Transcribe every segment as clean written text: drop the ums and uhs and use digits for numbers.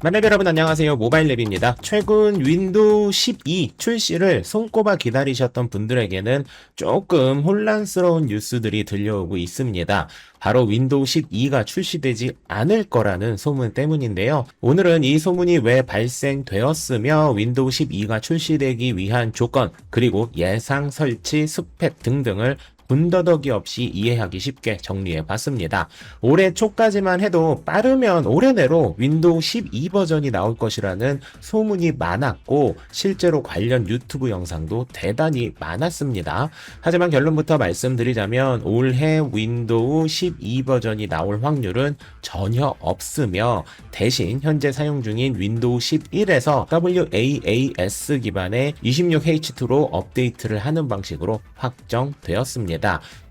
만렙 여러분 안녕하세요. 모바일랩입니다. 최근 윈도우 12 출시를 손꼽아 기다리셨던 분들에게는 조금 혼란스러운 뉴스들이 들려오고 있습니다. 바로 윈도우 12가 출시되지 않을 거라는 소문 때문인데요. 오늘은 이 소문이 왜 발생되었으며 윈도우 12가 출시되기 위한 조건, 그리고 예상 설치 스펙 등등을 군더더기 없이 이해하기 쉽게 정리해 봤습니다. 올해 초까지만 해도 빠르면 올해 내로 윈도우 12 버전이 나올 것이라는 소문이 많았고, 실제로 관련 유튜브 영상도 대단히 많았습니다. 하지만 결론부터 말씀드리자면 올해 윈도우 12 버전이 나올 확률은 전혀 없으며, 대신 현재 사용 중인 윈도우 11에서 WAAS 기반의 26H2로 업데이트를 하는 방식으로 확정되었습니다.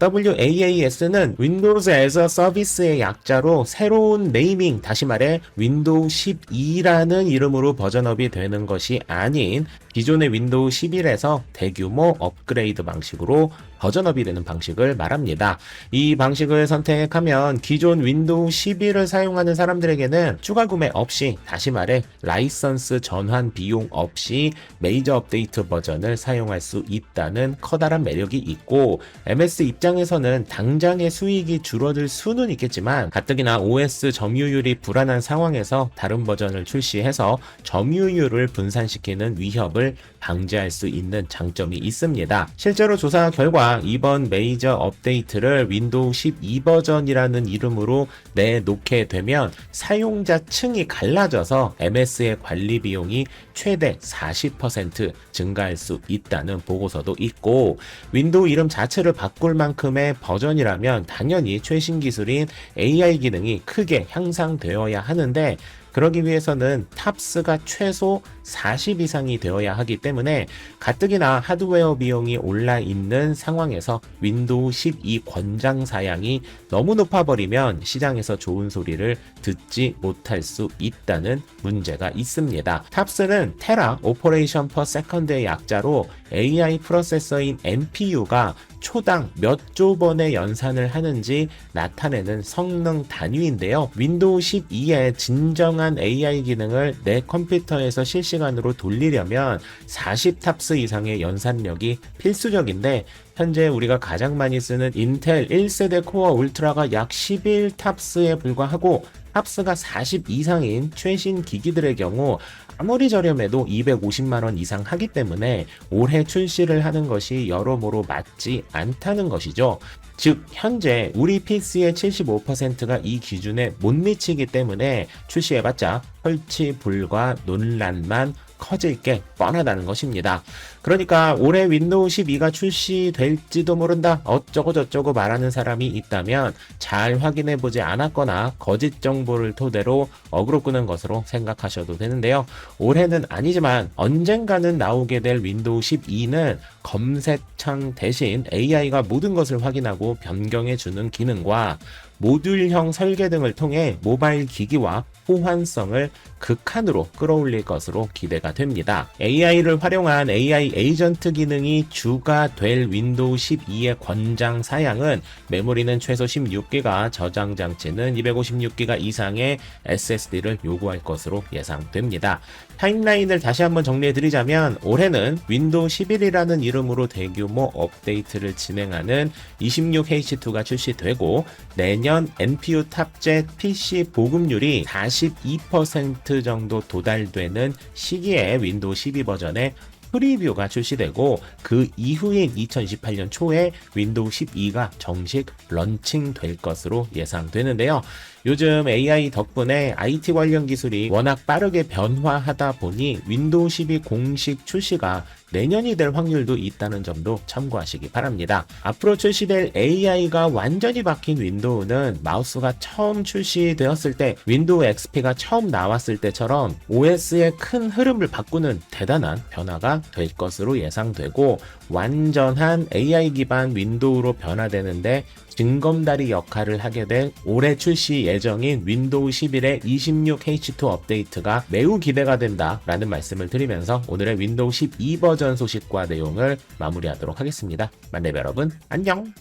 WAAS는 Windows as a Service의 약자로 새로운 네이밍, 다시 말해 윈도우 12라는 이름으로 버전업이 되는 것이 아닌 기존의 윈도우 11에서 대규모 업그레이드 방식으로 버전업이 되는 방식을 말합니다. 이 방식을 선택하면 기존 윈도우 11을 사용하는 사람들에게는 추가 구매 없이, 다시 말해 라이선스 전환 비용 없이 메이저 업데이트 버전을 사용할 수 있다는 커다란 매력이 있고, MS 입장에서는 당장의 수익이 줄어들 수는 있겠지만 가뜩이나 OS 점유율이 불안한 상황에서 다른 버전을 출시해서 점유율을 분산시키는 위협을 방지할 수 있는 장점이 있습니다. 실제로 조사 결과 이번 메이저 업데이트를 윈도우 12 버전이라는 이름으로 내놓게 되면 사용자 층이 갈라져서 MS의 관리 비용이 최대 40% 증가할 수 있다는 보고서도 있고, 윈도우 이름 자체를 바꿀 만큼의 버전이라면 당연히 최신 기술인 AI 기능이 크게 향상되어야 하는데, 그러기 위해서는 탑스가 최소 40 이상이 되어야 하기 때문에 가뜩이나 하드웨어 비용이 올라 있는 상황에서 윈도우 12 권장 사양이 너무 높아버리면 시장에서 좋은 소리를 듣지 못할 수 있다는 문제가 있습니다. 탑스는 테라 오퍼레이션 퍼 세컨드의 약자로 AI 프로세서인 NPU가 초당 몇 조 번의 연산을 하는지 나타내는 성능 단위인데요. 윈도우 12의 진정한 AI 기능을 내 컴퓨터에서 실시간으로 돌리려면 40탑스 이상의 연산력이 필수적인데, 현재 우리가 가장 많이 쓰는 인텔 1세대 코어 울트라가 약 11탑스에 불과하고, 탑스가 40 이상인 최신 기기들의 경우 아무리 저렴해도 250만원 이상 하기 때문에 올해 출시를 하는 것이 여러모로 맞지 않다는 것이죠. 즉 현재 우리 PC의 75%가 이 기준에 못 미치기 때문에 출시해봤자 설치 불가 논란만 커질 게 뻔하다는 것입니다. 그러니까 올해 윈도우 12가 출시될지도 모른다, 어쩌고 저쩌고 말하는 사람이 있다면 잘 확인해보지 않았거나 거짓 정보를 토대로 어그로 끄는 것으로 생각하셔도 되는데요. 올해는 아니지만 언젠가는 나오게 될 윈도우 12는 검색창 대신 AI가 모든 것을 확인하고 변경해주는 기능과 모듈형 설계 등을 통해 모바일 기기와 호환성을 극한으로 끌어올릴 것으로 기대가 됩니다. AI를 활용한 AI 에이전트 기능이 주가 될 윈도우 12의 권장 사양은 메모리는 최소 16기가, 저장 장치는 256기가 이상의 SSD를 요구할 것으로 예상됩니다. 타임라인을 다시 한번 정리해드리자면 올해는 윈도우 11이라는 이름으로 대규모 업데이트를 진행하는 26H2가 출시되고, 내년 NPU 탑재 PC 보급률이 42% 정도 도달되는 시기에 윈도우 12 버전의 프리뷰가 출시되고, 그 이후인 2028년 초에 윈도우 12가 정식 런칭될 것으로 예상되는데요. 요즘 AI 덕분에 IT 관련 기술이 워낙 빠르게 변화하다 보니 윈도우 12 공식 출시가 내년이 될 확률도 있다는 점도 참고하시기 바랍니다. 앞으로 출시될 AI가 완전히 바뀐 윈도우는 마우스가 처음 출시되었을 때, 윈도우 XP가 처음 나왔을 때처럼 OS의 큰 흐름을 바꾸는 대단한 변화가 될 것으로 예상되고, 완전한 AI 기반 윈도우로 변화되는데 징검다리 역할을 하게 될 올해 출시 예정인 윈도우 11의 26H2 업데이트가 매우 기대가 된다라는 말씀을 드리면서 오늘의 윈도우 12 버전 소식과 내용을 마무리하도록 하겠습니다. 만렙 여러분 안녕!